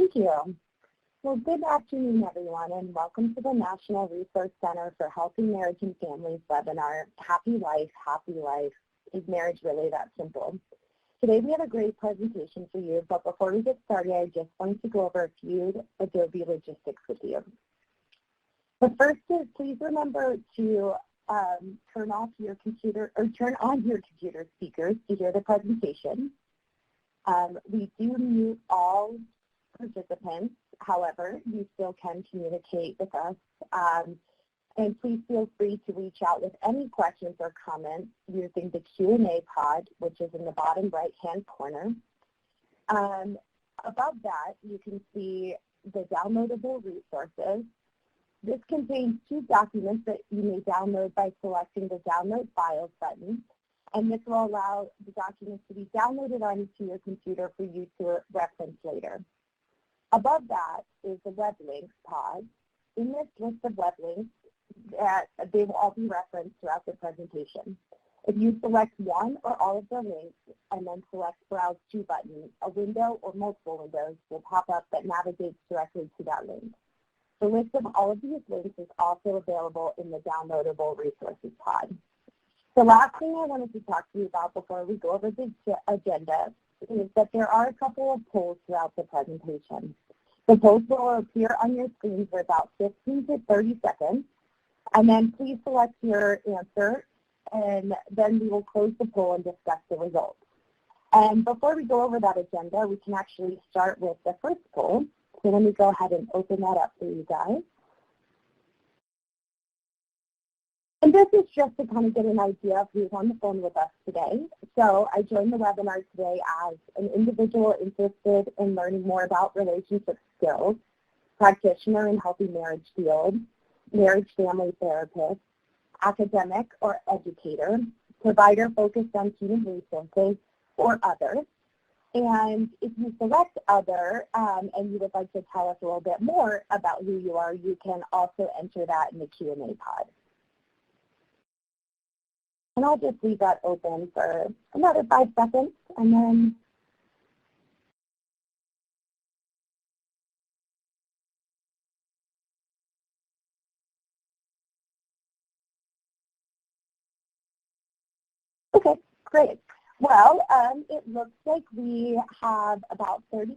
Thank you. Well, good afternoon, everyone, and welcome to the National Resource Center for Healthy Marriage and Families webinar, Happy Life, Is Marriage Really That Simple? Today we have a great presentation for you, but before we get started, I just wanted to go over a few Adobe logistics with you. The first is please remember to turn on your computer speakers to hear the presentation. We do mute all participants. However, you still can communicate with us. And please feel free to reach out with any questions or comments using the Q&A pod, which is in the bottom right-hand corner. Above that, you can see the downloadable resources. This contains 2 documents that you may download by selecting the Download Files button, and this will allow the documents to be downloaded onto your computer for you to reference later. Above that is the web links pod. In this list of web links, they will all be referenced throughout the presentation. If you select one or all of the links and then select Browse To button, a window or multiple windows will pop up that navigates directly to that link. The list of all of these links is also available in the Downloadable Resources pod. The last thing I wanted to talk to you about before we go over the agenda is that there are a couple of polls throughout the presentation. The polls will appear on your screen for about 15 to 30 seconds, and then please select your answer, and then we will close the poll and discuss the results. And before we go over that agenda, we can actually start with the first poll. So let me go ahead and open that up for you guys. And this is just to kind of get an idea of who's on the phone with us today. So I joined the webinar today as an individual interested in learning more about relationship skills, practitioner in healthy marriage field, marriage family therapist, academic or educator, provider focused on human resources, or other. And if you select other and you would like to tell us a little bit more about who you are, you can also enter that in the Q&A pod. And I'll just leave that open for another 5 seconds, and then okay, great. Well, it looks like we have about 30%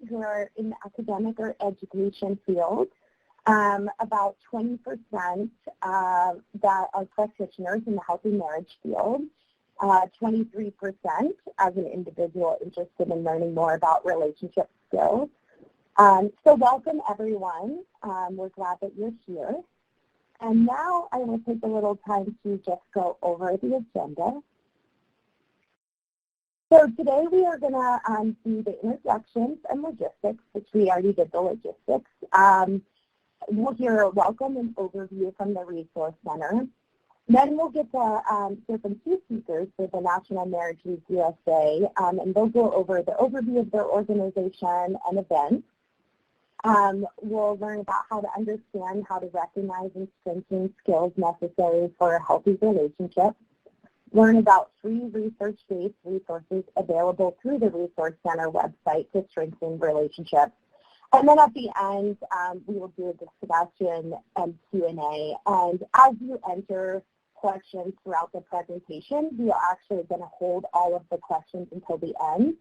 who are in the academic or education field, about 20% that are practitioners in the healthy marriage field, 23% as an individual interested in learning more about relationship skills. So welcome, everyone. We're glad that you're here. And now I will take a little time to just go over the agenda. So today we are going to do the introductions and logistics, which we already did the logistics. We'll hear a welcome and overview from the Resource Center. Then we'll get to hear from 2 speakers for the National Marriage Week USA, and they'll go over the overview of their organization and events. We'll learn about how to understand how to recognize and strengthen skills necessary for a healthy relationship. Learn about free research-based resources available through the Resource Center website to strengthen relationships. And then at the end, we will do a discussion and Q&A. And as you enter questions throughout the presentation, we are actually going to hold all of the questions until the end.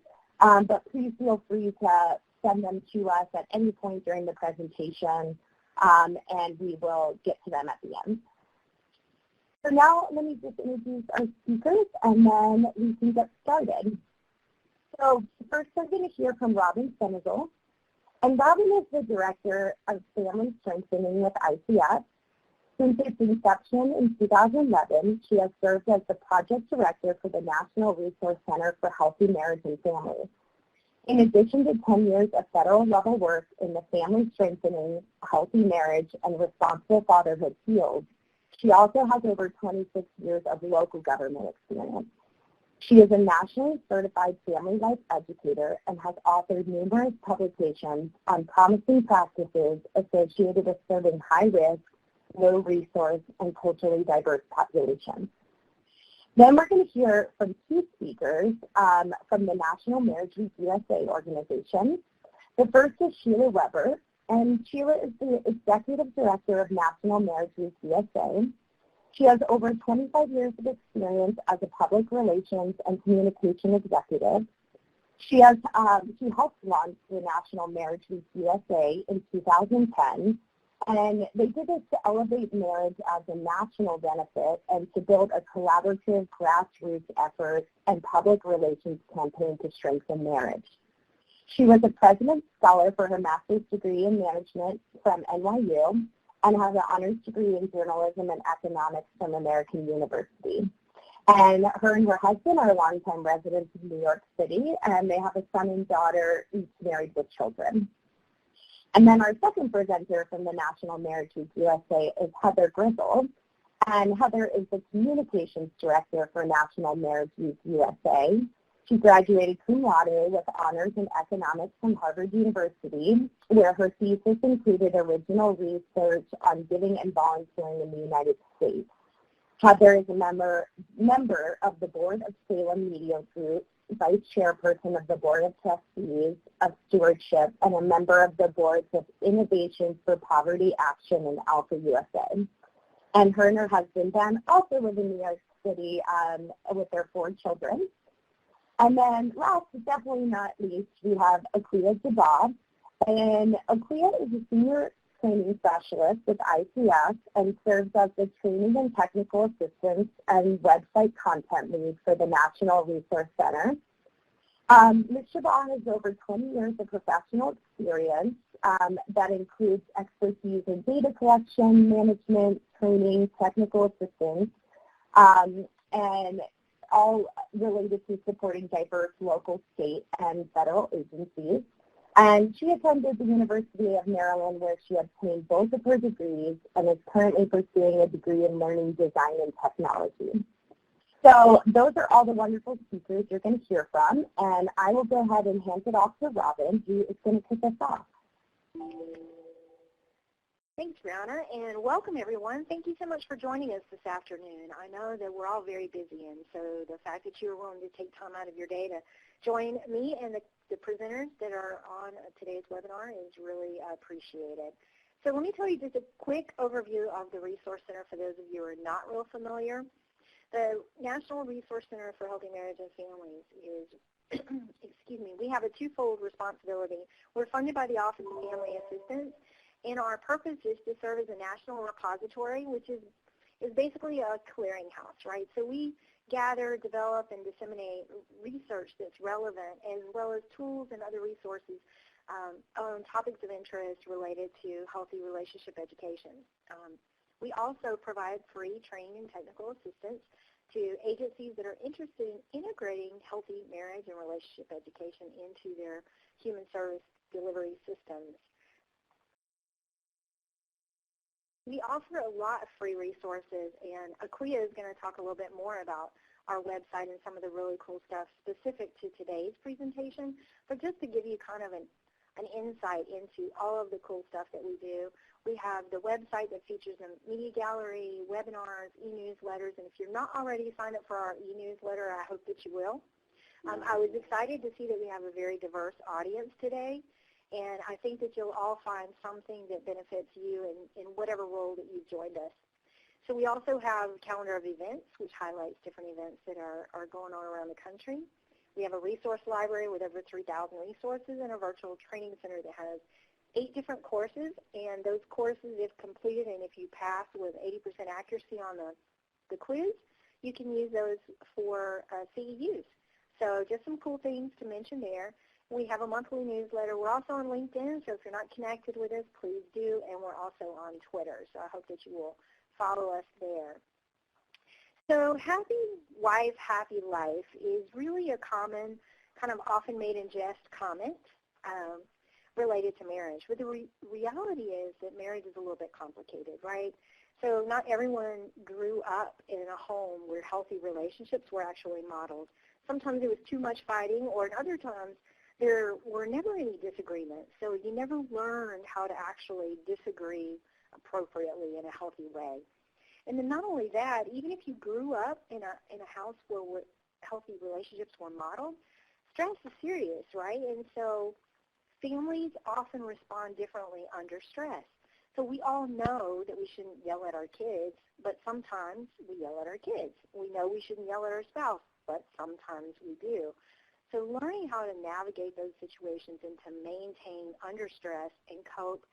But please feel free to send them to us at any point during the presentation, and we will get to them at the end. So now let me just introduce our speakers, and then we can get started. So first we're going to hear from Robin Senegal. And Robin is the Director of Family Strengthening with ICF. Since its inception in 2011, she has served as the Project Director for the National Resource Center for Healthy Marriage and Families. In addition to 10 years of federal-level work in the family strengthening, healthy marriage, and responsible fatherhood fields, she also has over 26 years of local government experience. She is a nationally certified family life educator and has authored numerous publications on promising practices associated with serving high-risk, low-resource, and culturally diverse populations. Then we're going to hear from 2 speakers from the National Marriage Week USA organization. The first is Sheila Weber, and Sheila is the Executive Director of National Marriage Week USA. She has over 25 years of experience as a public relations and communication executive. She helped launch the National Marriage Week USA in 2010, and they did this to elevate marriage as a national benefit and to build a collaborative grassroots effort and public relations campaign to strengthen marriage. She was a President's Scholar for her master's degree in management from NYU and has an honors degree in journalism and economics from American University. And her husband are longtime residents of New York City, and they have a son and daughter, each married with children. And then our second presenter from the National Marriage Week USA is Heather Grizzle. And Heather is the Communications Director for National Marriage Week USA. She graduated cum laude with honors in economics from Harvard University, where her thesis included original research on giving and volunteering in the United States. Heather is a member of the Board of Salem Media Group, Vice Chairperson of the Board of Trustees of Stewardship, and a member of the boards of Innovations for Poverty Action and Alpha USA. And her husband, Ben, also live in New York City with their 4 children. And then last but definitely not least, we have Aklia Jabab. And Aklia is a senior training specialist with ICF and serves as the training and technical assistance and website content lead for the National Resource Center. Ms. Jabab has over 20 years of professional experience that includes expertise in data collection, management, training, technical assistance, and all related to supporting diverse local, state, and federal agencies. And she attended the University of Maryland, where she obtained both of her degrees and is currently pursuing a degree in learning design and technology. So those are all the wonderful speakers you're going to hear from, and I will go ahead and hand it off to Robin, who is going to kick us off. Thanks, Brianna, and welcome, everyone. Thank you so much for joining us this afternoon. I know that we're all very busy, and so the fact that you were willing to take time out of your day to join me and the presenters that are on today's webinar is really appreciated. So let me tell you just a quick overview of the Resource Center for those of you who are not real familiar. The National Resource Center for Healthy Marriage and Families is, excuse me, we have a twofold responsibility. We're funded by the Office of Family Assistance, and our purpose is to serve as a national repository, which is basically a clearinghouse, right? So we gather, develop, and disseminate research that's relevant, as well as tools and other resources on topics of interest related to healthy relationship education. We also provide free training and technical assistance to agencies that are interested in integrating healthy marriage and relationship education into their human service delivery systems. We offer a lot of free resources, and Aklia is going to talk a little bit more about our website and some of the really cool stuff specific to today's presentation. But just to give you kind of an insight into all of the cool stuff that we do, we have the website that features a media gallery, webinars, e-newsletters, and if you're not already signed up for our e-newsletter, I hope that you will. I was excited to see that we have a very diverse audience today. And I think that you'll all find something that benefits you in whatever role that you've joined us. So we also have a calendar of events, which highlights different events that are going on around the country. We have a resource library with over 3,000 resources and a virtual training center that has 8 different courses. And those courses, if completed and if you pass with 80% accuracy on the quiz, you can use those for CEUs. So just some cool things to mention there. We have a monthly newsletter. We're also on LinkedIn, so if you're not connected with us, please do. And we're also on Twitter, so I hope that you will follow us there. So happy wife, happy life is really a common, kind of often made in jest comment related to marriage. But the reality is that marriage is a little bit complicated, right? So not everyone grew up in a home where healthy relationships were actually modeled. Sometimes it was too much fighting, or at other times, there were never any disagreements, so you never learned how to actually disagree appropriately in a healthy way. And then not only that, even if you grew up in a house where healthy relationships were modeled, stress is serious, right? And so families often respond differently under stress. So we all know that we shouldn't yell at our kids, but sometimes we yell at our kids. We know we shouldn't yell at our spouse, but sometimes we do. So learning how to navigate those situations and to maintain under stress and cope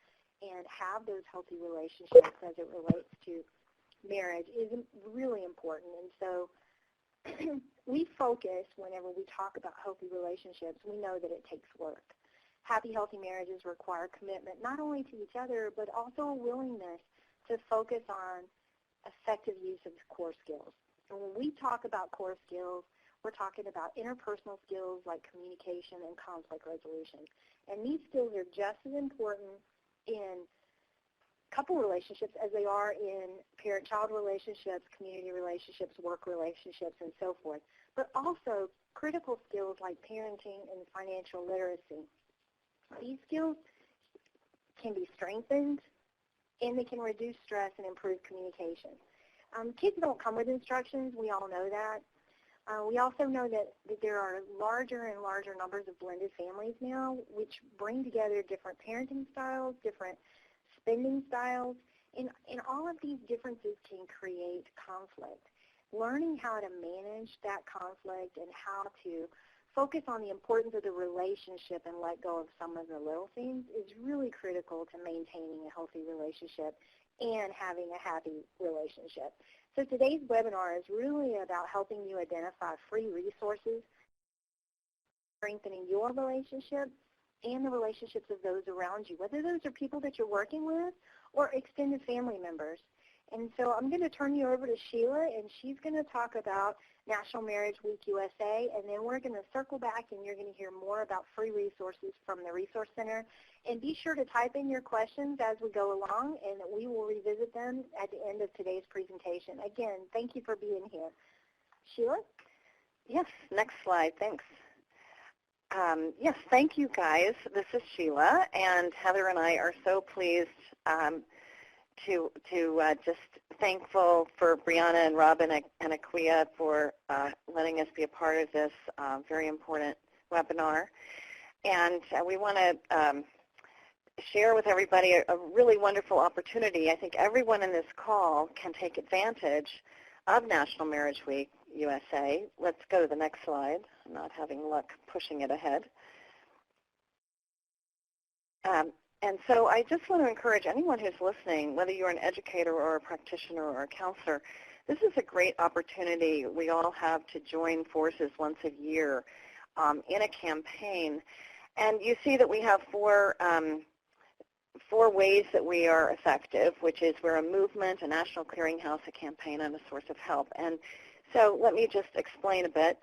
and have those healthy relationships as it relates to marriage is really important. And so we focus, whenever we talk about healthy relationships, we know that it takes work. Happy, healthy marriages require commitment not only to each other, but also a willingness to focus on effective use of core skills. And when we talk about core skills, we're talking about interpersonal skills like communication and conflict resolution. And these skills are just as important in couple relationships as they are in parent-child relationships, community relationships, work relationships, and so forth, but also critical skills like parenting and financial literacy. These skills can be strengthened, and they can reduce stress and improve communication. Kids don't come with instructions. We all know that. We also know that there are larger and larger numbers of blended families now, which bring together different parenting styles, different spending styles, and all of these differences can create conflict. Learning how to manage that conflict and how to focus on the importance of the relationship and let go of some of the little things is really critical to maintaining a healthy relationship and having a happy relationship. So today's webinar is really about helping you identify free resources, strengthening your relationship and the relationships of those around you, whether those are people that you're working with or extended family members. And so I'm going to turn you over to Sheila, and she's going to talk about National Marriage Week USA, and then we're going to circle back and you're going to hear more about free resources from the Resource Center. And be sure to type in your questions as we go along, and we will revisit them at the end of today's presentation. Again, thank you for being here. Sheila? Yes, next slide. Thanks. Yes, thank you, guys. This is Sheila, and Heather and I are so pleased to just thankful for Brianna and Robin and Aquia for letting us be a part of this very important webinar. And we want to share with everybody a really wonderful opportunity. I think everyone in this call can take advantage of National Marriage Week USA. Let's go to the next slide. I'm not having luck pushing it ahead. And so I just want to encourage anyone who's listening, whether you're an educator or a practitioner or a counselor, this is a great opportunity we all have to join forces once a year in a campaign. And you see that we have four ways that we are effective, which is we're a movement, a national clearinghouse, a campaign, and a source of help. And so let me just explain a bit.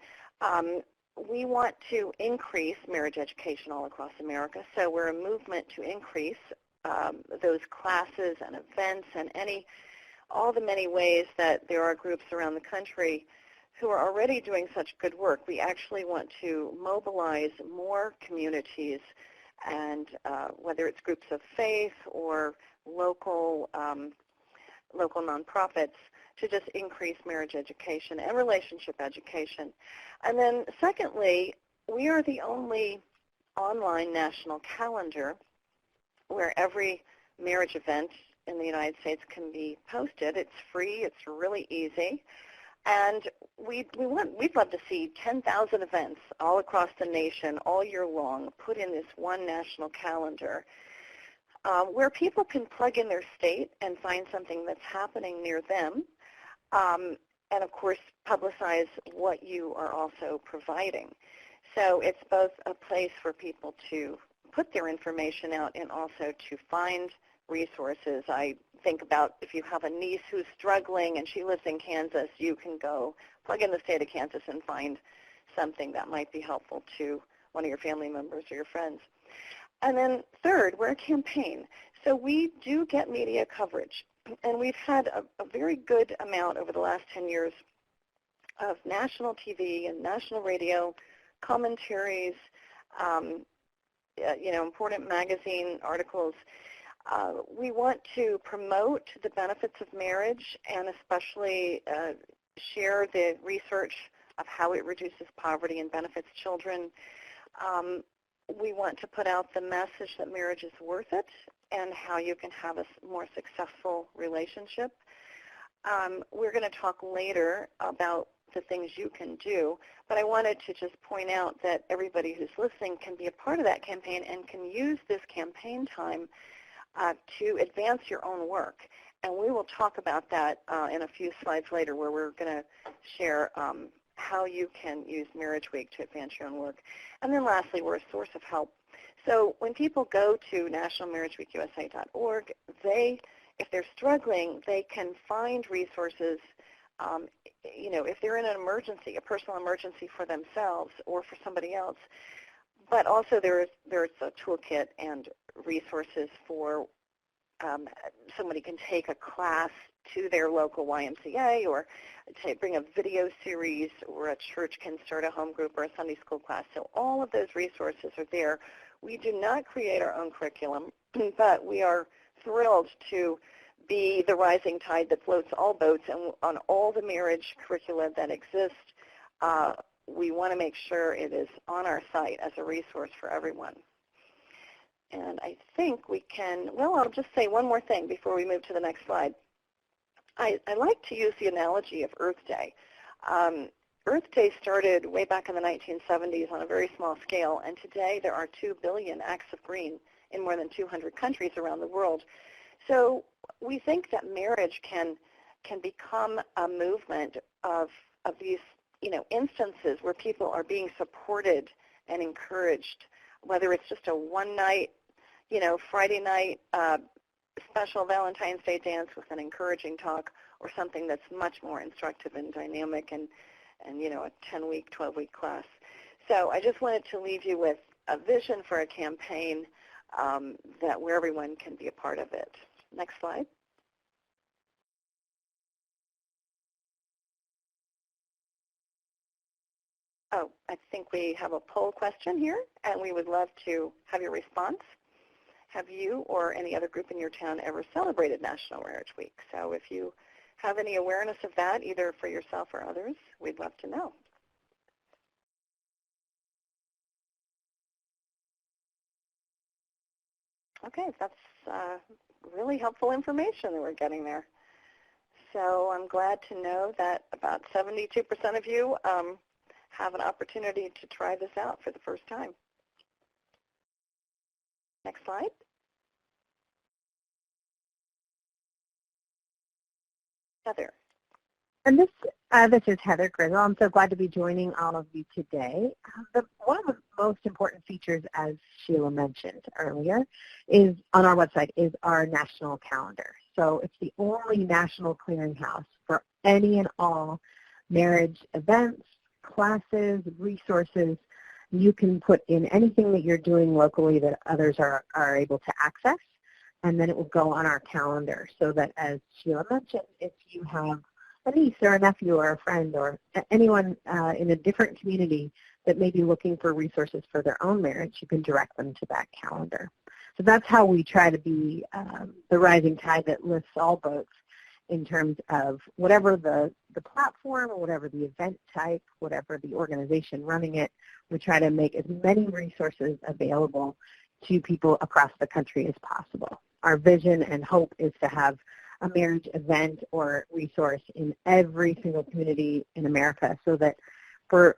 We want to increase marriage education all across America, so we're a movement to increase those classes and events and all the many ways that there are groups around the country who are already doing such good work. We actually want to mobilize more communities, and whether it's groups of faith or local nonprofits, to just increase marriage education and relationship education. And then secondly, we are the only online national calendar where every marriage event in the United States can be posted. It's free. It's really easy. And we'd love to see 10,000 events all across the nation all year long put in this one national calendar where people can plug in their state and find something that's happening near them. And, of course, publicize what you are also providing. So it's both a place for people to put their information out and also to find resources. I think about if you have a niece who's struggling and she lives in Kansas, you can go plug in the state of Kansas and find something that might be helpful to one of your family members or your friends. And then third, we're a campaign. So we do get media coverage. And we've had a very good amount over the last 10 years of national TV and national radio commentaries, important magazine articles. We want to promote the benefits of marriage and especially share the research of how it reduces poverty and benefits children. we want to put out the message that marriage is worth it and how you can have a more successful relationship. We're going to talk later about the things you can do, but I wanted to just point out that everybody who's listening can be a part of that campaign and can use this campaign time to advance your own work. And we will talk about that in a few slides later, where we're going to share how you can use Marriage Week to advance your own work. And then lastly, we're a source of help. So when people go to nationalmarriageweekusa.org, if they're struggling, they can find resources. If they're in an emergency, a personal emergency for themselves or for somebody else. But also there's a toolkit and resources for somebody can take a class to their local YMCA, or bring a video series, or a church can start a home group or a Sunday school class. So all of those resources are there. We do not create our own curriculum, but we are thrilled to be the rising tide that floats all boats, and on all the marriage curricula that exist, we want to make sure it is on our site as a resource for everyone. And I think we can, well, I'll just say one more thing before we move to the next slide. I like to use the analogy of Earth Day. Earth Day started way back in the 1970s on a very small scale, and today there are 2 billion acres of green in more than 200 countries around the world. So we think that marriage can become a movement of these instances where people are being supported and encouraged, whether it's just a one-night, Friday night special Valentine's Day dance with an encouraging talk, or something that's much more instructive and dynamic and a 10-week, 12-week class. So I just wanted to leave you with a vision for a campaign where everyone can be a part of it. Next slide. Oh, I think we have a poll question here, and we would love to have your response. Have you or any other group in your town ever celebrated National Marriage Week? So if you have any awareness of that, either for yourself or others, we'd love to know. Okay, that's really helpful information that we're getting there. So I'm glad to know that about 72% of you have an opportunity to try this out for the first time. Next slide. Heather. And this is Heather Grizzle. I'm so glad to be joining all of you today. One of the most important features, as Sheila mentioned earlier, is on our website is our national calendar. So it's the only national clearinghouse for any and all marriage events, classes, resources. You can put in anything that you're doing locally that others are able to access, and then it will go on our calendar so that, as Sheila mentioned, if you have a niece or a nephew or a friend or anyone in a different community that may be looking for resources for their own marriage, you can direct them to that calendar. So that's how we try to be the rising tide that lifts all boats in terms of whatever the platform or whatever the event type, whatever the organization running it, we try to make as many resources available to people across the country as possible. Our vision and hope is to have a marriage event or resource in every single community in America, so that for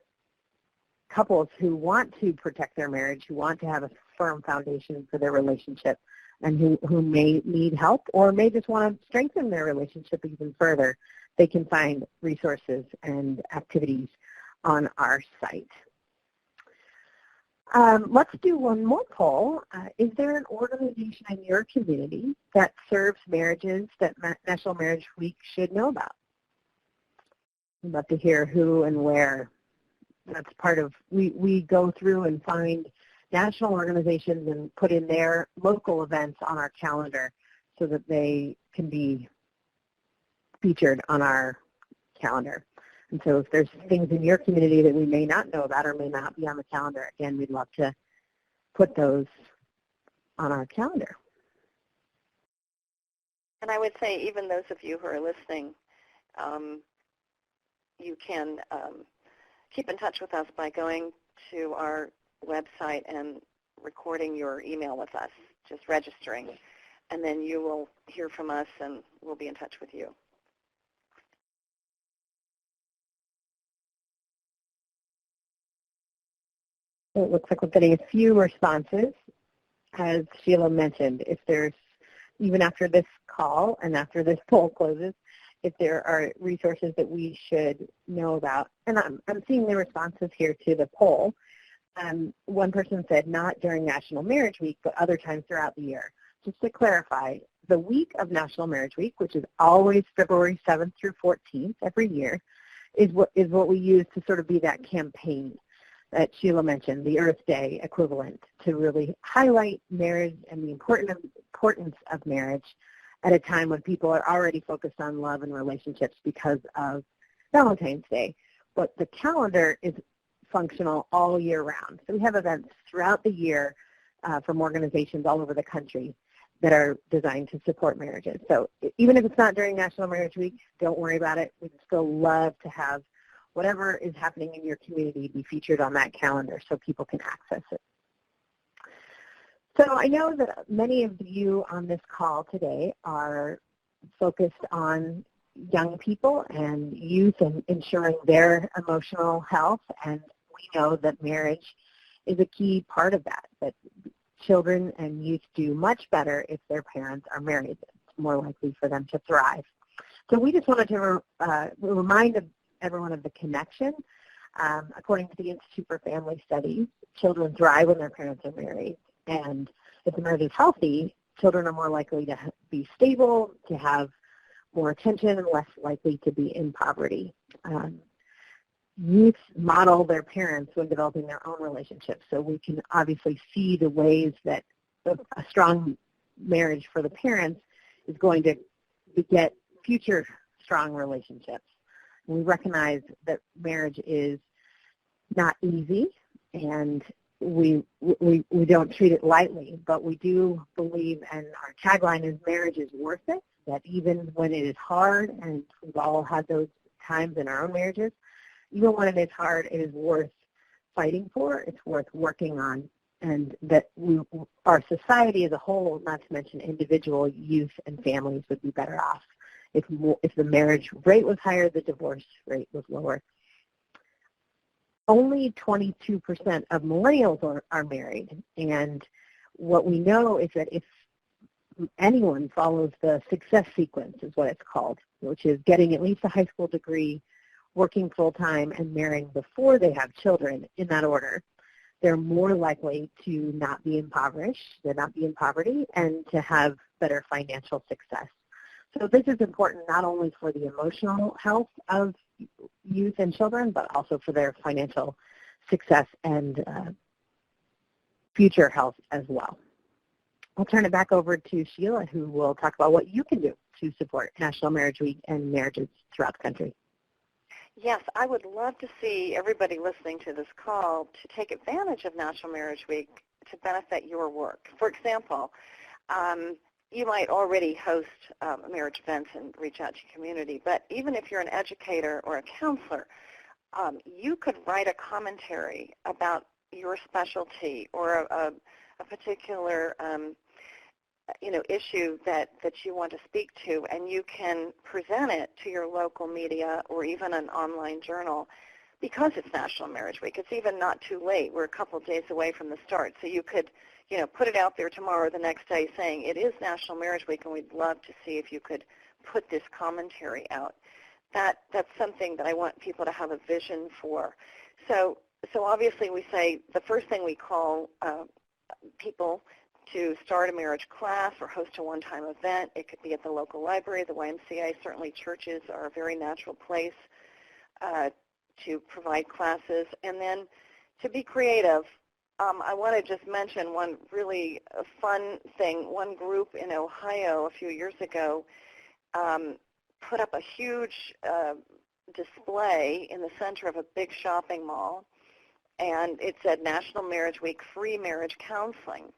couples who want to protect their marriage, who want to have a firm foundation for their relationship, and who may need help or may just want to strengthen their relationship even further, they can find resources and activities on our site. Let's do one more poll. Is there an organization in your community that serves marriages that National Marriage Week should know about? I'd love to hear who and where. That's part of, we go through and find national organizations and put in their local events on our calendar so that they can be featured on our calendar. And so if there's things in your community that we may not know about or may not be on the calendar, again, we'd love to put those on our calendar. And I would say even those of you who are listening, you can keep in touch with us by going to our website and recording your email with us, just registering. And then you will hear from us, and we'll be in touch with you. It looks like we're getting a few responses. As Sheila mentioned, if there's, even after this call and after this poll closes, if there are resources that we should know about. And I'm seeing the responses here to the poll. One person said not during National Marriage Week, but other times throughout the year. Just to clarify, the week of National Marriage Week, which is always February 7th through 14th every year, is what we use to sort of be that campaign that Sheila mentioned, the Earth Day equivalent, to really highlight marriage and the importance of marriage at a time when people are already focused on love and relationships because of Valentine's Day. But the calendar is functional all year round. So we have events throughout the year from organizations all over the country that are designed to support marriages. So even if it's not during National Marriage Week, don't worry about it. We'd still love to have whatever is happening in your community be featured on that calendar so people can access it. So I know that many of you on this call today are focused on young people and youth and ensuring their emotional health, and we know that marriage is a key part of that children and youth do much better if their parents are married. It's more likely for them to thrive. So we just wanted to remind everyone of the connection. According to the Institute for Family Studies, children thrive when their parents are married, and if the marriage is healthy, children are more likely to be stable, to have more attention, and less likely to be in poverty. Youth model their parents when developing their own relationships, so we can obviously see the ways that a strong marriage for the parents is going to beget future strong relationships. We recognize that marriage is not easy, and we don't treat it lightly, but we do believe, and our tagline is marriage is worth it, that even when it is hard, and we've all had those times in our own marriages, even when it is hard, it is worth fighting for, it's worth working on, and that our society as a whole, not to mention individual youth and families, would be better off if the marriage rate was higher, the divorce rate was lower. Only 22% of millennials are married, and what we know is that if anyone follows the success sequence, is what it's called, which is getting at least a high school degree, working full-time, and marrying before they have children, in that order, they're more likely to not be impoverished, to not be in poverty, and to have better financial success. So this is important not only for the emotional health of youth and children, but also for their financial success and future health as well. I'll turn it back over to Sheila, who will talk about what you can do to support National Marriage Week and marriages throughout the country. Yes, I would love to see everybody listening to this call to take advantage of National Marriage Week to benefit your work. For example, you might already host marriage events and reach out to your community, but even if you're an educator or a counselor, you could write a commentary about your specialty or a particular issue that you want to speak to, and you can present it to your local media or even an online journal. Because it's National Marriage Week, it's even not too late. We're a couple of days away from the start, so you could put it out there tomorrow or the next day saying it is National Marriage Week, and we'd love to see if you could put this commentary out. That's something that I want people to have a vision for. So obviously we say the first thing we call people to start a marriage class or host a one-time event. It could be at the local library, the YMCA. Certainly churches are a very natural place to provide classes. And then to be creative, I want to just mention one really fun thing. One group in Ohio a few years ago put up a huge display in the center of a big shopping mall, and it said National Marriage Week, free marriage counseling.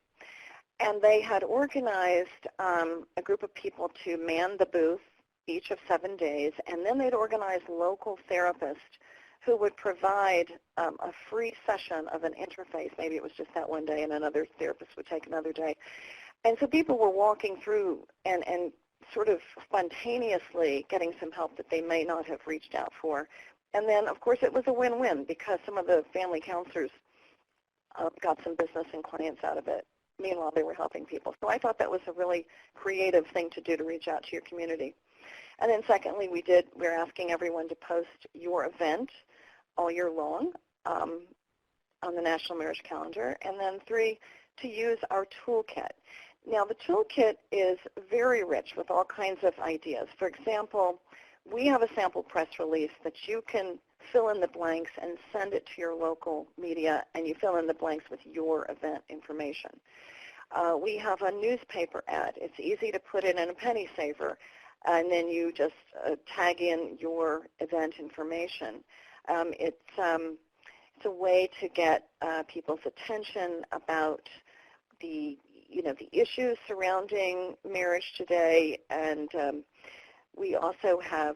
And they had organized a group of people to man the booth each of 7 days, and then they'd organize local therapists who would provide a free session of an interface. Maybe it was just that one day and another therapist would take another day. And so people were walking through and sort of spontaneously getting some help that they may not have reached out for. And then, of course, it was a win-win because some of the family counselors got some business and clients out of it. Meanwhile, they were helping people. So I thought that was a really creative thing to do, to reach out to your community. And then secondly, we're asking everyone to post your event all year long on the National Marriage Calendar. And then 3, to use our toolkit. Now, the toolkit is very rich with all kinds of ideas. For example, we have a sample press release that you can fill in the blanks and send it to your local media, and you fill in the blanks with your event information. We have a newspaper ad. It's easy to put in a penny saver, and then you just tag in your event information. It's a way to get people's attention about the issues surrounding marriage today, and we also have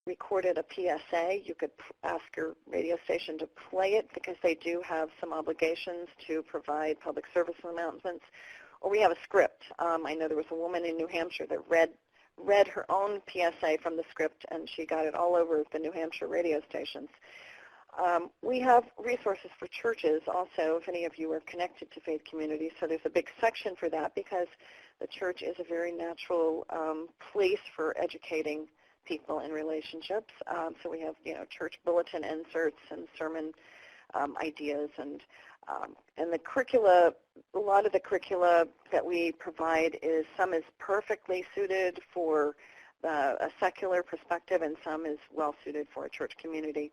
recorded a PSA. You could ask your radio station to play it because they do have some obligations to provide public service announcements. Or we have a script. I know there was a woman in New Hampshire that read her own PSA from the script, and she got it all over the New Hampshire radio stations. We have resources for churches also, if any of you are connected to faith communities. So there's a big section for that because the church is a very natural place for educating people in relationships. So we have, church bulletin inserts and sermon ideas, and the curricula. A lot of the curricula that we provide some is perfectly suited for a secular perspective, and some is well suited for a church community.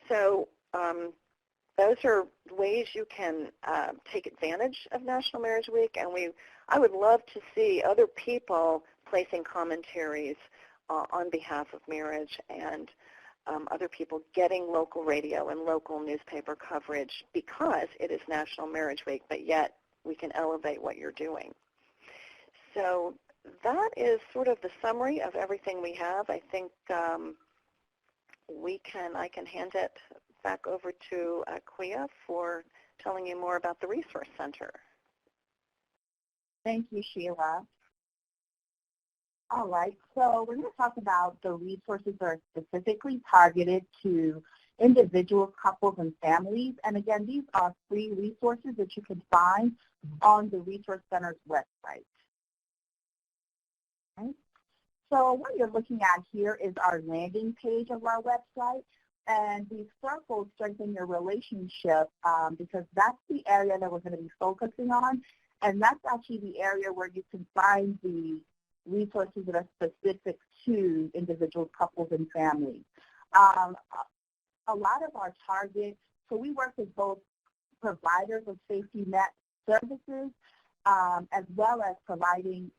So those are ways you can take advantage of National Marriage Week, and I would love to see other people placing commentaries on behalf of marriage, and other people getting local radio and local newspaper coverage because it is National Marriage Week, but yet we can elevate what you're doing. So that is sort of the summary of everything we have. I think I can hand it back over to Quia for telling you more about the Resource Center. Thank you, Sheila. All right, so we're going to talk about the resources that are specifically targeted to individuals, couples, and families. And again, these are free resources that you can find on the Resource Center's website. Okay. So what you're looking at here is our landing page of our website. And these circles strengthen your relationship because that's the area that we're going to be focusing on. And that's actually the area where you can find the resources that are specific to individuals, couples, and families. A lot of our targets, so we work with both providers of safety net services as well as providing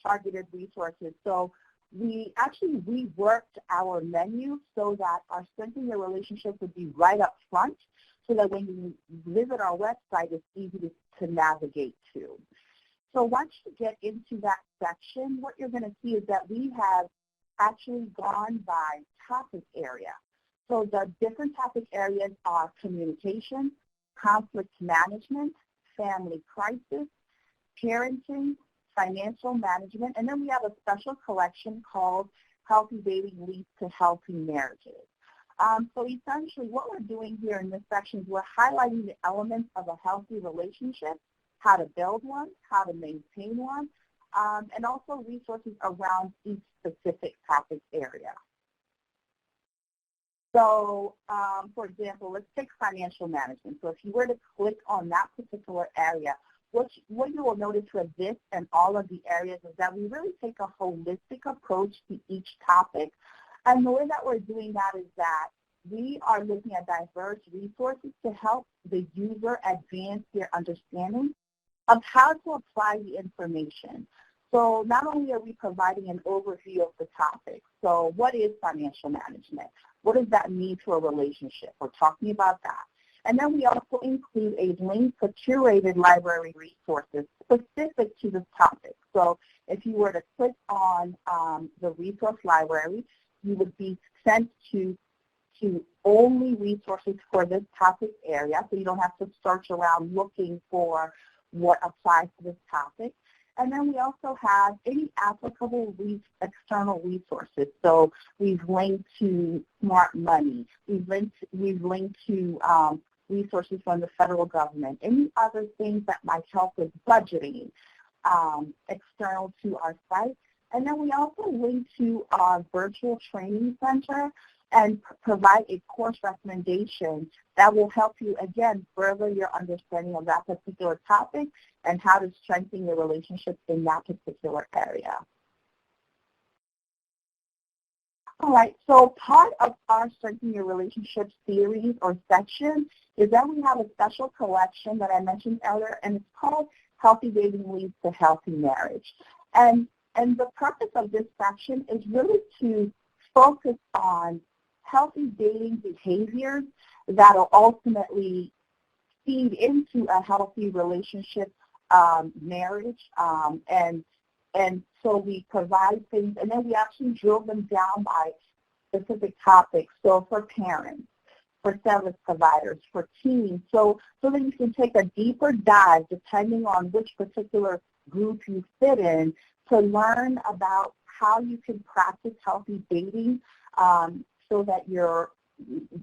targeted resources. So we actually reworked our menu so that our Strengthen Your Relationship would be right up front so that when you visit our website, it's easy to navigate to. So once you get into that section, what you're going to see is that we have actually gone by topic area. So the different topic areas are communication, conflict management, family crisis, parenting, financial management, and then we have a special collection called Healthy Dating Leads to Healthy Marriages. So essentially what we're doing here in this section is we're highlighting the elements of a healthy relationship, how to build one, how to maintain one, and also resources around each specific topic area. So, for example, let's take financial management. So if you were to click on that particular area, what you will notice with this and all of the areas is that we really take a holistic approach to each topic. And the way that we're doing that is that we are looking at diverse resources to help the user advance their understanding of how to apply the information. So not only are we providing an overview of the topic, so what is financial management? What does that mean to a relationship? We're talking about that. And then we also include a link to curated library resources specific to this topic. So if you were to click on the resource library, you would be sent to to only resources for this topic area, so you don't have to search around looking for what applies to this topic. And then we also have any applicable external resources. So we've linked to Smart Money. We've linked to resources from the federal government. Any other things that might help with budgeting external to our site. And then we also link to our virtual training center and provide a course recommendation that will help you, again, further your understanding of that particular topic and how to strengthen your relationships in that particular area. All right, so part of our Strengthen Your Relationships series or section is that we have a special collection that I mentioned earlier, and it's called Healthy Dating Leads to Healthy Marriage. And the purpose of this section is really to focus on healthy dating behaviors that will ultimately feed into a healthy relationship, marriage, and so we provide things, and then we actually drill them down by specific topics. So for parents, for service providers, for teens, so that you can take a deeper dive depending on which particular group you fit in to learn about how you can practice healthy dating so that your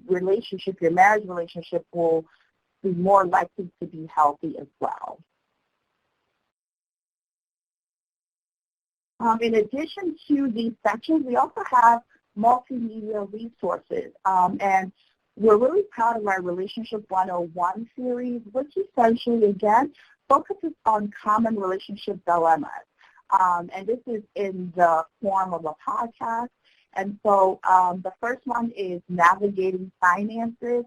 relationship, your marriage relationship will be more likely to be healthy as well. In addition to these sections, we also have multimedia resources, and we're really proud of our Relationship 101 series, which essentially, again, focuses on common relationship dilemmas. And this is in the form of a podcast. And so the first one is navigating finances.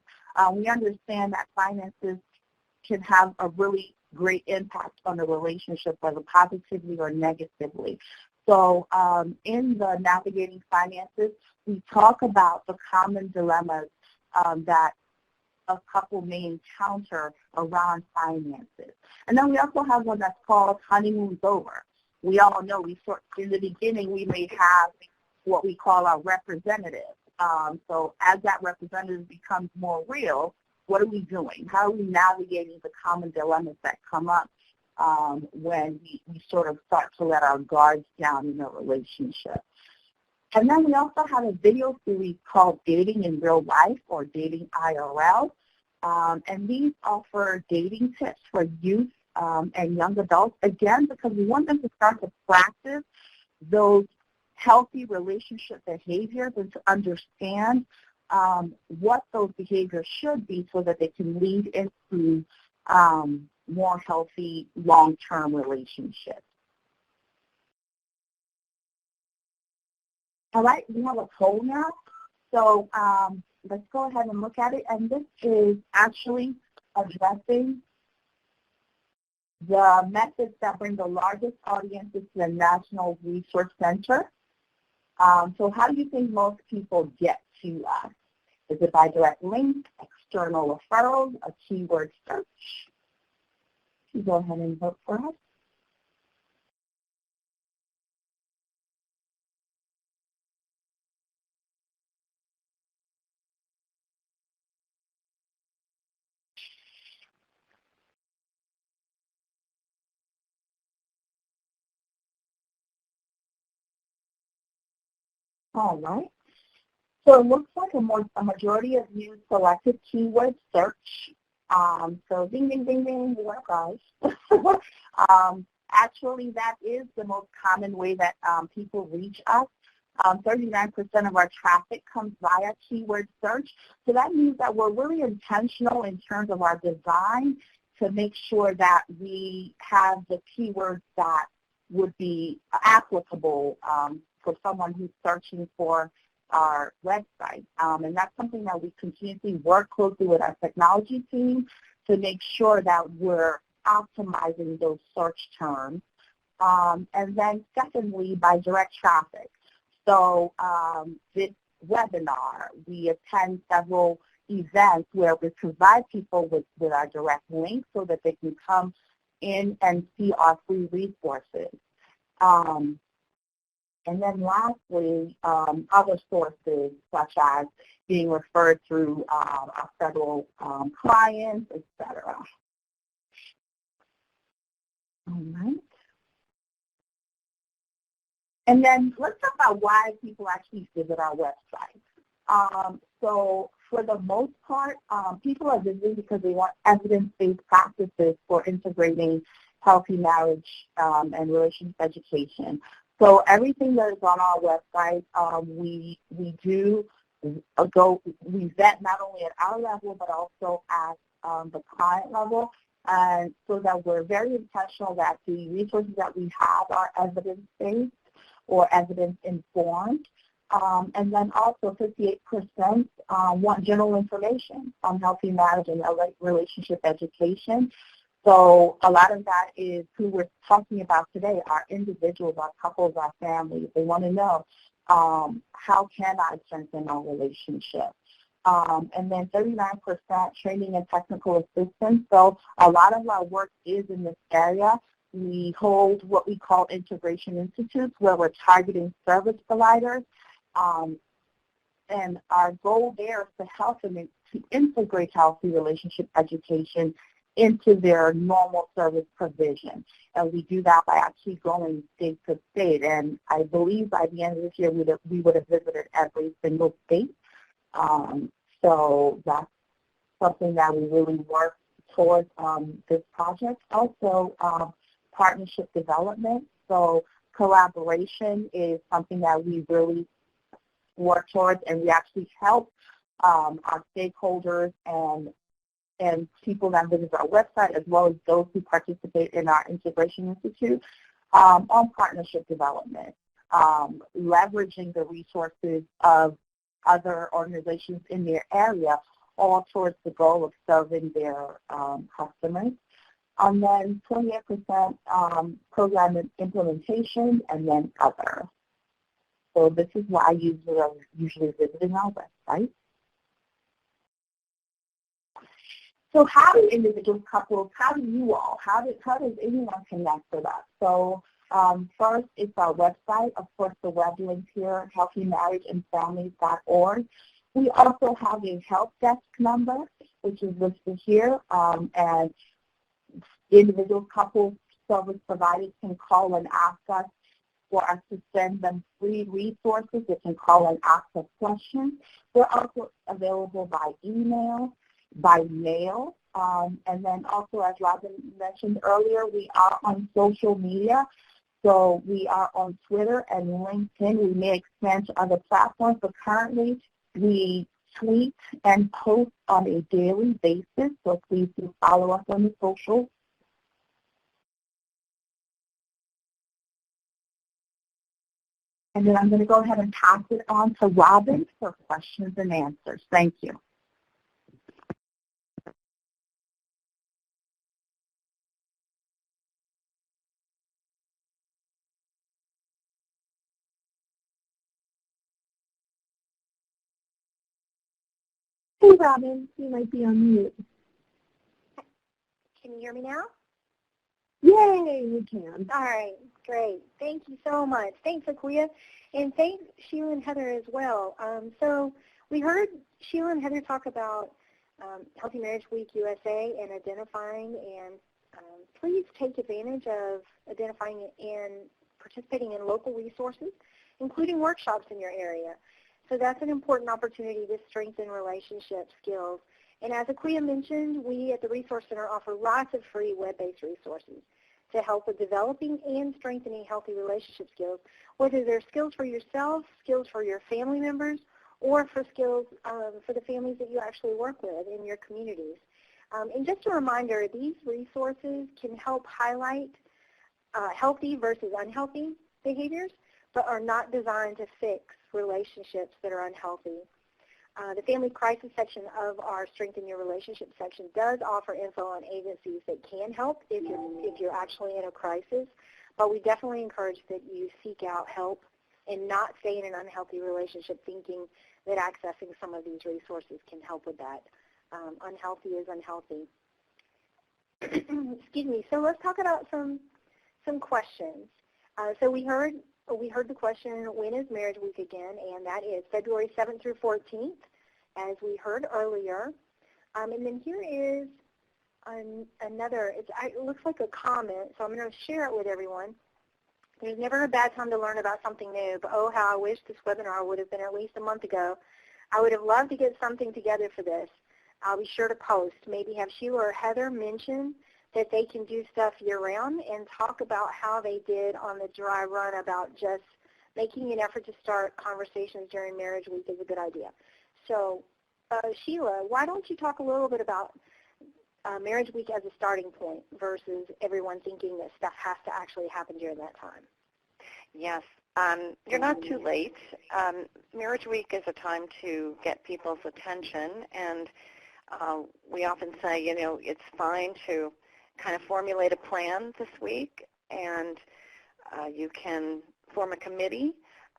We understand that finances can have a really great impact on the relationship, whether positively or negatively. So in the Navigating Finances, we talk about the common dilemmas that a couple may encounter around finances. And then we also have one that's called Honeymoon's Over. We all know in the beginning we may have what we call our representative. So as that representative becomes more real, what are we doing? How are we navigating the common dilemmas that come up when we sort of start to let our guards down in a relationship? And then we also have a video series called Dating in Real Life or Dating IRL. And these offer dating tips for youth and young adults, again, because we want them to start to practice those healthy relationship behaviors and to understand what those behaviors should be so that they can lead into more healthy long-term relationships. All right, we have a poll now. So let's go ahead and look at it. And this is actually addressing the methods that bring the largest audiences to the National Resource Center. So how do you think most people get to us? Is it by direct link, external referrals, a keyword search? You go ahead and vote for us. All right. So it looks like a majority of you selected keyword search. So ding, ding, ding, ding, you guys. Actually, that is the most common way that people reach us. 39% of our traffic comes via keyword search. So that means that we're really intentional in terms of our design to make sure that we have the keywords that would be applicable for someone who's searching for our website. And that's something that we continuously work closely with our technology team to make sure that we're optimizing those search terms. And then secondly, by direct traffic. So this webinar, we attend several events where we provide people with our direct link so that they can come in and see our free resources. And then lastly, other sources such as being referred through our federal clients, etc. All right. And then let's talk about why people actually visit our website. So for the most part, people are visiting because they want evidence-based practices for integrating healthy marriage and relationship education. So everything that is on our website, we vet not only at our level but also at the client level, and so that we're very intentional that the resources that we have are evidence-based or evidence-informed. And then also 58% want general information on healthy marriage and relationship education. So a lot of that is who we're talking about today, our individuals, our couples, our families. They want to know, how can I strengthen our relationship? And then 39% training and technical assistance. So a lot of our work is in this area. We hold what we call integration institutes where we're targeting service providers. And our goal there is to help them to integrate healthy relationship education into their normal service provision. And we do that by actually going state to state. And I believe by the end of this year, we would have visited every single state. So that's something that we really work towards this project. Also, partnership development. So collaboration is something that we really work towards, and we actually help our stakeholders and people that visit our website, as well as those who participate in our Integration Institute, on partnership development, leveraging the resources of other organizations in their area, all towards the goal of serving their customers. And then 28% program implementation, and then other. So this is why users are usually visiting our website. So how do individual couples, how do you all, how does anyone connect with us? So first, it's our website. Of course, the web link here, healthymarriageandfamilies.org. We also have a help desk number, which is listed here, and individual couples service providers can call and ask us for us to send them free resources. They can call and ask us questions. We're also available by email, by mail, and then also, as Robin mentioned earlier, we are on social media. So we are on Twitter and LinkedIn. We may expand to other platforms, but currently we tweet and post on a daily basis. So please do follow us on the socials. And then I'm going to go ahead and pass it on to Robin for questions and answers. Thank you. Hey, Robin, you might be on mute. Can you hear me now? Yay, we can. All right, great. Thank you so much. Thanks, Aquia. And thanks, Sheila and Heather, as well. So we heard Sheila and Heather talk about Healthy Marriage Week USA and identifying, and please take advantage of identifying and participating in local resources, including workshops in your area. So that's an important opportunity to strengthen relationship skills. And as Aquia mentioned, we at the Resource Center offer lots of free web-based resources to help with developing and strengthening healthy relationship skills, whether they're skills for yourself, skills for your family members, or for skills for the families that you actually work with in your communities. And just a reminder, these resources can help highlight healthy versus unhealthy behaviors, but are not designed to fix relationships that are unhealthy. The Family Crisis section of our Strengthen Your Relationship section does offer info on agencies that can help if you're actually in a crisis, but we definitely encourage that you seek out help and not stay in an unhealthy relationship thinking that accessing some of these resources can help with that. Unhealthy is unhealthy. Excuse me. So let's talk about some questions. So we heard we heard the question, when is Marriage Week again? And that is February 7th through 14th, as we heard earlier. And then here is another, it looks like a comment, so I'm going to share it with everyone. There's never a bad time to learn about something new, but oh, how I wish this webinar would have been at least a month ago. I would have loved to get something together for this. I'll be sure to post. Maybe have Sheila or Heather mention that they can do stuff year-round and talk about how they did on the dry run about just making an effort to start conversations during Marriage Week is a good idea. So, Sheila, why don't you talk a little bit about Marriage Week as a starting point versus everyone thinking that stuff has to actually happen during that time? Yes. You're not too late. Marriage Week is a time to get people's attention, and we often say, you know, it's fine to kind of formulate a plan this week, and you can form a committee,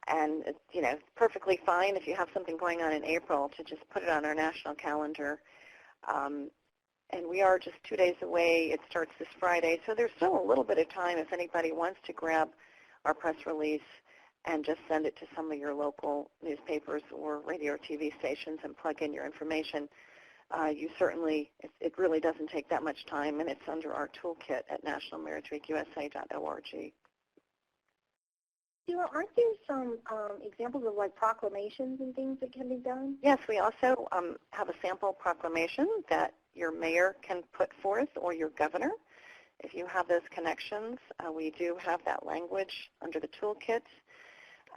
and it's, you know, perfectly fine if you have something going on in April to just put it on our national calendar. And we are just 2 days away. It starts this Friday, so there's still a little bit of time if anybody wants to grab our press release and just send it to some of your local newspapers or radio or TV stations and plug in your information. You certainly, it really doesn't take that much time, and it's under our toolkit at nationalmarriageweekusa.org. Sheila, aren't there some examples of like proclamations and things that can be done? Yes, we also have a sample proclamation that your mayor can put forth, or your governor. If you have those connections, we do have that language under the toolkit.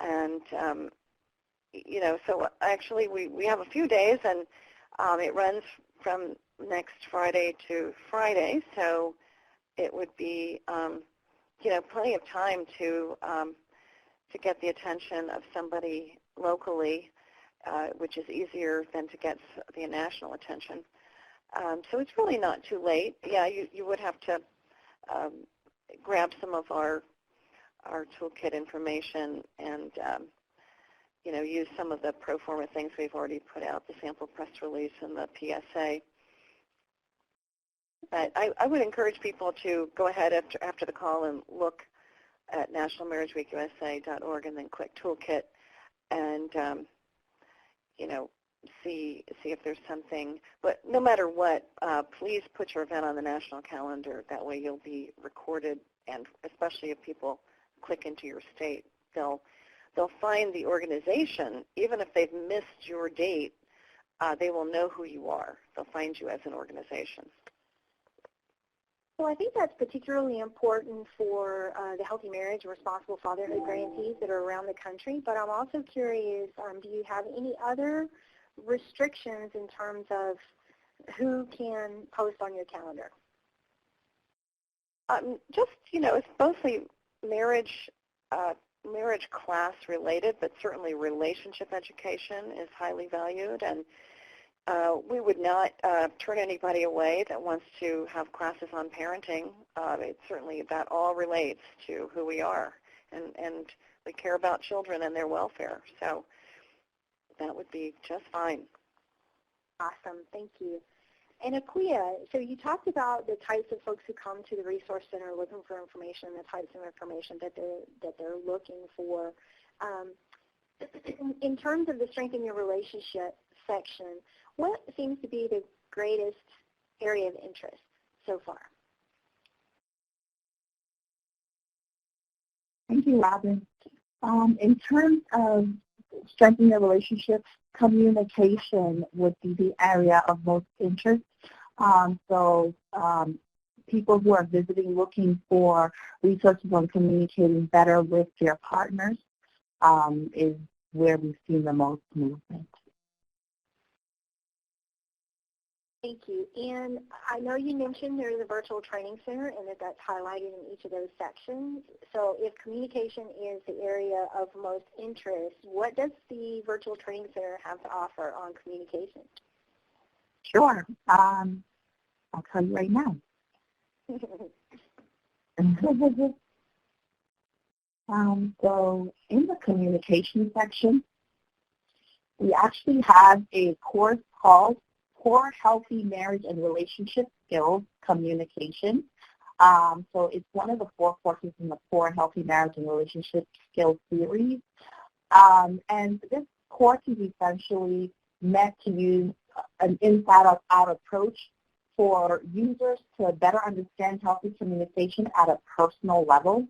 And, you know, so actually we have a few days, and it runs from next Friday to Friday, so it would be, you know, plenty of time to get the attention of somebody locally, which is easier than to get the national attention. So it's really not too late. Yeah, you would have to grab some of our toolkit information and, you know, use some of the pro forma things we've already put out, the sample press release and the PSA. But I would encourage people to go ahead after the call and look at nationalmarriageweekusa.org and then click toolkit and, you know, see if there's something. But no matter what, please put your event on the national calendar. That way you'll be recorded, and especially if people click into your state, they'll find the organization. Even if they've missed your date, they will know who you are. They'll find you as an organization. Well, I think that's particularly important for the Healthy Marriage and Responsible Fatherhood grantees that are around the country. But I'm also curious, do you have any other restrictions in terms of who can post on your calendar? Just, you know, it's mostly marriage class related, but certainly relationship education is highly valued, and we would not turn anybody away that wants to have classes on parenting. Certainly that all relates to who we are, and we care about children and their welfare, so that would be just fine. Awesome, thank you. And Aquia, so you talked about the types of folks who come to the Resource Center looking for information, the types of information that they're looking for. In terms of the Strengthen Your Relationship section, what seems to be the greatest area of interest so far? Thank you, Robin. In terms of strengthening the relationships, communication would be the area of most interest. People who are visiting looking for resources on communicating better with their partners is where we've seen the most movement. Thank you. And I know you mentioned there's a virtual training center and that's highlighted in each of those sections. So if communication is the area of most interest, what does the virtual training center have to offer on communication? Sure. I'll tell you right now. So in the communication section, we actually have a course called Core Healthy Marriage and Relationship Skills Communication. So it's one of the 4 courses in the Core Healthy Marriage and Relationship Skills series. And this course is essentially meant to use an inside-out approach for users to better understand healthy communication at a personal level,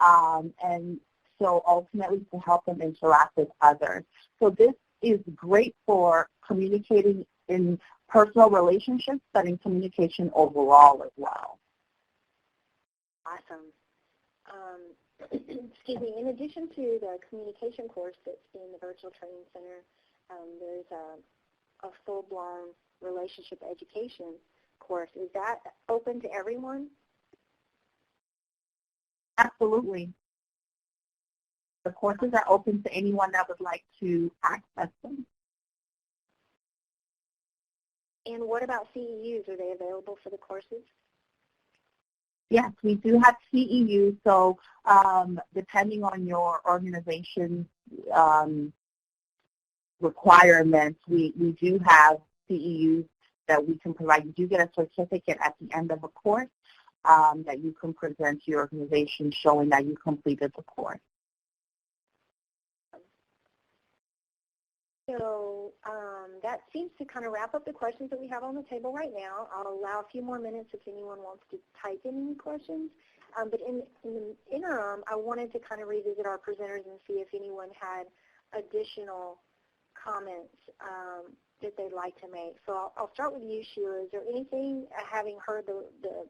and so ultimately to help them interact with others. So this is great for communicating in personal relationships, but in communication overall as well. Awesome. Excuse me, in addition to the communication course that's in the Virtual Training Center, there's a full-blown relationship education course. Is that open to everyone? Absolutely. The courses are open to anyone that would like to access them. And what about CEUs? Are they available for the courses? Yes, we do have CEUs, so depending on your organization's requirements, we do have CEUs that we can provide. You do get a certificate at the end of a course that you can present to your organization showing that you completed the course. So that seems to kind of wrap up the questions that we have on the table right now. I'll allow a few more minutes if anyone wants to type in any questions. But in the interim, I wanted to kind of revisit our presenters and see if anyone had additional comments that they'd like to make. So I'll start with you, Sheila. Is there anything, having heard the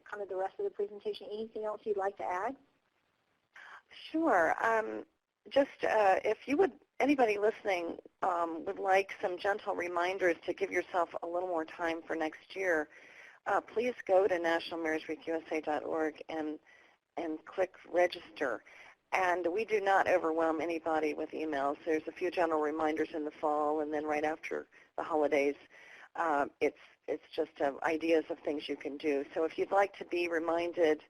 kind of the rest of the presentation, anything else you'd like to add? Sure. Just if you would, anybody listening would like some gentle reminders to give yourself a little more time for next year, please go to nationalmarriageweekusa.org and click register. And we do not overwhelm anybody with emails. There's a few general reminders in the fall, and then right after the holidays, it's just ideas of things you can do. So if you'd like to be reminded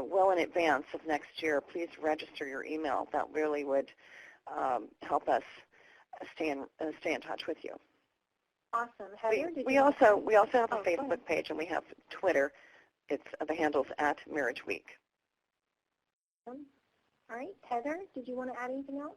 well in advance of next year, please register your email. That really would help us stay in touch with you. Awesome. Heather, we also have a Facebook page, and we have Twitter. The handle's @MarriageWeek. All right, Heather, did you want to add anything else?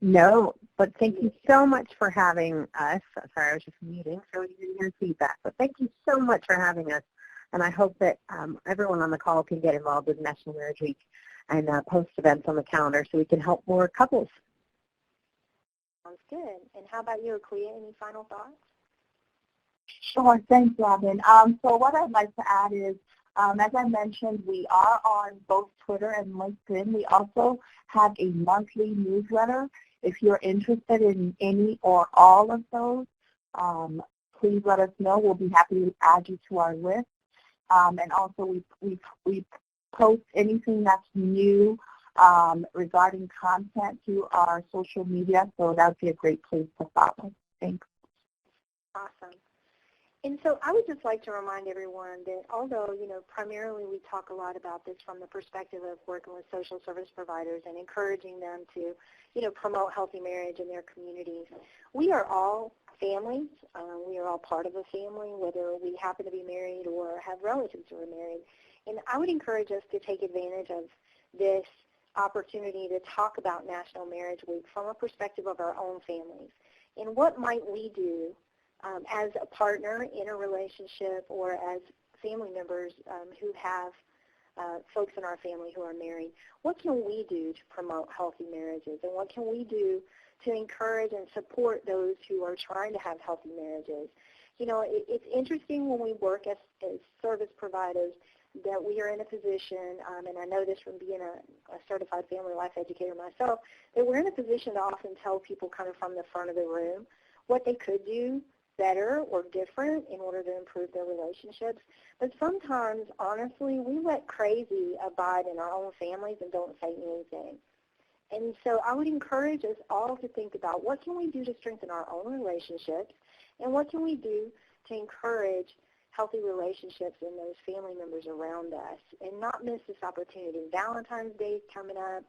No, but thank you so much for having us. Sorry, I was just muting, so we didn't hear feedback. But thank you so much for having us. And I hope that everyone on the call can get involved with National Marriage Week and post events on the calendar so we can help more couples. Sounds good. And how about you, Akuya? Any final thoughts? Sure. Thanks, Robin. So what I'd like to add is, as I mentioned, we are on both Twitter and LinkedIn. We also have a monthly newsletter. If you're interested in any or all of those, please let us know. We'll be happy to add you to our list. And also we post anything that's new regarding content to our social media, so that would be a great place to follow. Thanks. Awesome. And so I would just like to remind everyone that although, primarily we talk a lot about this from the perspective of working with social service providers and encouraging them to, promote healthy marriage in their communities, we are all families. We are all part of a family, whether we happen to be married or have relatives who are married. And I would encourage us to take advantage of this opportunity to talk about National Marriage Week from a perspective of our own families. And what might we do as a partner in a relationship or as family members who have folks in our family who are married? What can we do to promote healthy marriages? And what can we do to encourage and support those who are trying to have healthy marriages? It's interesting when we work as service providers that we are in a position, and I know this from being a certified family life educator myself, that we're in a position to often tell people kind of from the front of the room what they could do better or different in order to improve their relationships. But sometimes, honestly, we let crazy abide in our own families and don't say anything. And so I would encourage us all to think about what can we do to strengthen our own relationships, and what can we do to encourage healthy relationships in those family members around us, and not miss this opportunity. Valentine's Day is coming up.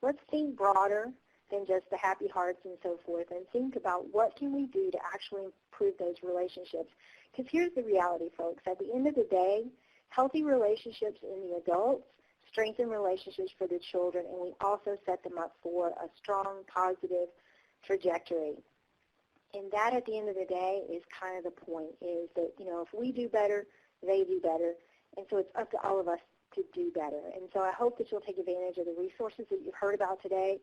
Let's think broader than just the happy hearts and so forth, and think about what can we do to actually improve those relationships. Because here's the reality, folks. At the end of the day, healthy relationships in the adults strengthen relationships for the children, and we also set them up for a strong, positive trajectory. And that, at the end of the day, is kind of the point, is that, if we do better, they do better. And so it's up to all of us to do better. And so I hope that you'll take advantage of the resources that you've heard about today.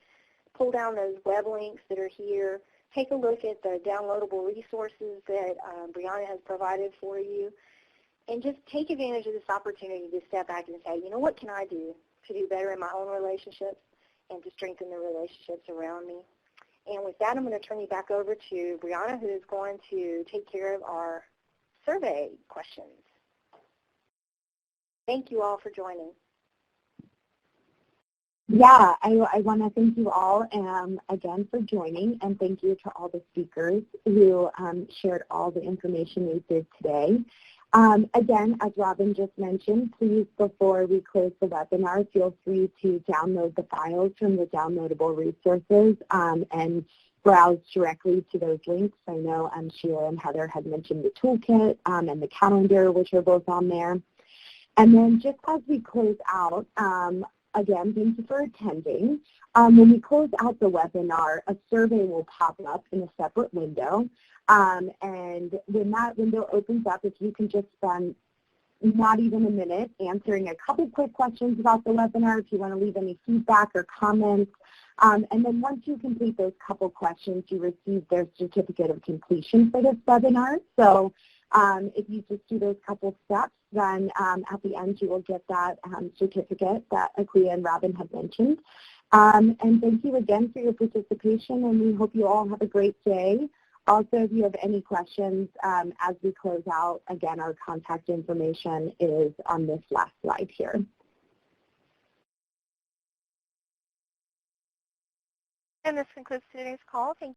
Pull down those web links that are here. Take a look at the downloadable resources that Brianna has provided for you. And just take advantage of this opportunity to step back and say, what can I do to do better in my own relationships and to strengthen the relationships around me? And with that, I'm going to turn you back over to Brianna, who is going to take care of our survey questions. Thank you all for joining. Yeah, I want to thank you all again for joining, and thank you to all the speakers who shared all the information they did today. Again, as Robin just mentioned, please, before we close the webinar, feel free to download the files from the downloadable resources and browse directly to those links. I know Sheila and Heather had mentioned the toolkit and the calendar, which are both on there. And then just as we close out, again, thank you for attending. When we close out the webinar, a survey will pop up in a separate window. And when that window opens up, if you can just spend not even a minute answering a couple quick questions about the webinar, if you want to leave any feedback or comments. And then once you complete those couple questions, you receive their certificate of completion for this webinar. So if you just do those couple steps, then at the end you will get that certificate that Akuya and Robin have mentioned. And thank you again for your participation, and we hope you all have a great day. Also, if you have any questions as we close out, again, our contact information is on this last slide here. And this concludes today's call. Thank